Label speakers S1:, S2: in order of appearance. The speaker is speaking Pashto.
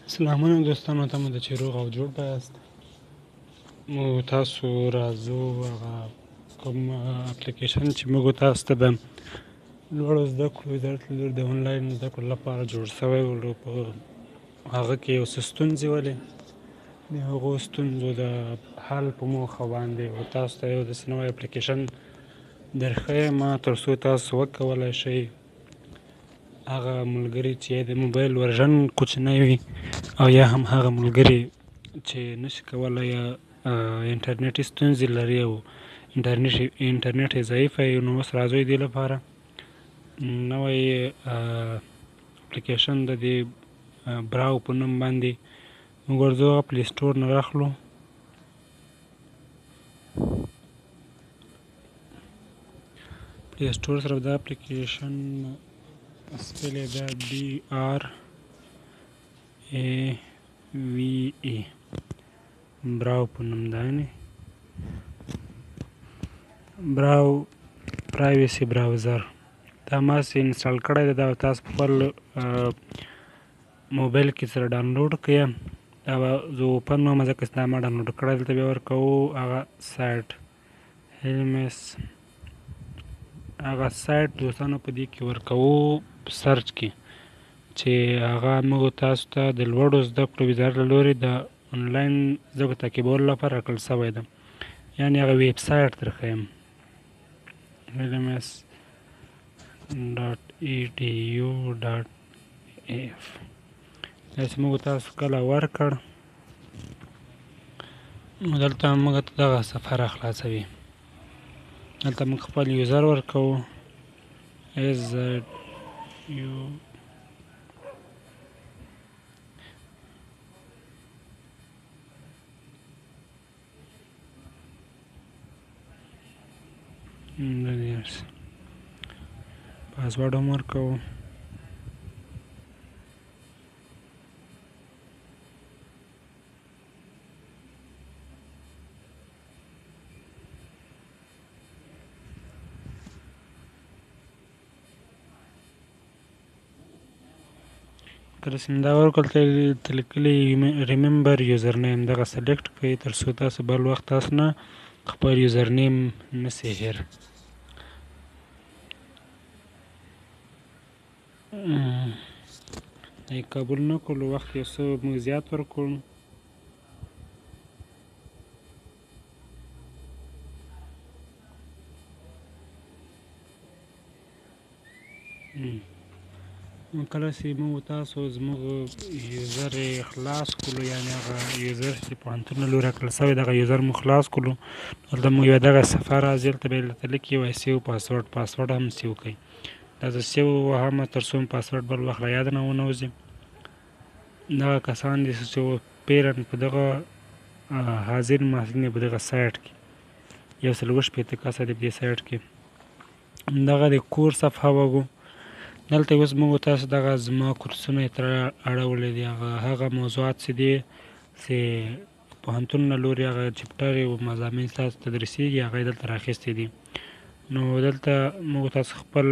S1: سلامونه دوستانو ته مو د چې روغ او جوړ یاست. مو تاسو راځو هغه کوم اپلیکیشن چې موږ تاسو ته د لوړو زده کړو وزارت له لوري د انلاین زده کړو لپاره جوړ شوی و، په هغه کې یو څه ستونزې ولې د هغو ستونزو د حل په موخه باندې و تاسو ته یو داسې نوی اپلیکیشن درښیم تر څو تاسو وکولی شئ هغه ملګري چې د موبایل ورژن کوچنی وي او یا هم هغه ملګري چې نشي کولی یا انټرنیټي ستونزې لري او انټرنیټ یې ضعیف وي، نو اوس راځئ دې لپاره نوی اپلیکیشن د دې براو په نوم باندې موږ ورځو هغه پلی سټور نه راخلو. پلی سټور سره دا اپلیکیشن سپیل یې ده BRAVE براو په نوم ده، یعنې براو پرایویسي براوزر. دا ما چې انسټال کړی دی دا به تاسو په خپل موبایل کې سره ډاونلوډ کړئ. دا به زه اوپن وم ځکه چې دا ما ډاونلوډ کړی. دلته بیا ورکوو هغه سایټ هیلمس، هغه سایټ دوستانو په دې کې ورکوو سرچ کې چې هغه موږ تاسو ته د لوړو زده کړو وزارت له لوري د انلاین زده کړو تعقیبولو لپاره راکړل شوی ده، یعنې هغه ویب سایټ درښیم hms.edu.af. دا چې موږ تاسو کله ورکړ نو دلته موږ ته دغه صفحه راخلاصوي. دلته موږ خپل یوزر ورکوو SZU پاسورډ هم ورکوو. کله چې دا ورکړل ته لیکلي ریممبر یوزر نیم، دغه سلیکټ کړئ تر څو تاسو بل وخت تاسو نه خپل یوزر نیم نسئ هیر. یې قبول نه کړلو، وخت یو څه موږ زیات ورکړو. کله چې موږ تاسو زموږ یوزر یې خلاص کړلو، یعنې هغه یوزر چې پوهنتون له لوري راکړل شوی دغه یوزر مو خلاص کړلو، دلته مو یوه دغه صفحه راځي، دلته به یې درته لیکي وایي سیو پاسورډ هم سیو کړئ. دا زه سیو وهم تر څو مو پاسورډ بل وخت له یاده نه ونوځي. دغه کسان دي چې پیرن په دغه حاضر محصلین په دغه سایټ کې 160 کسه دي په دې سایټ کې. دغه د کور صفحه وګو، دلته اوس موږ تاسو دغه زما کورسونه یې ترې اړولي دي، هغه موضوعات چې دي چې پوهنتون له لوري هغه چپټر او مضامین تاسو تدریسیږي هغه یې دلته راخیستي دي. نو دلته موږ تاسو خپل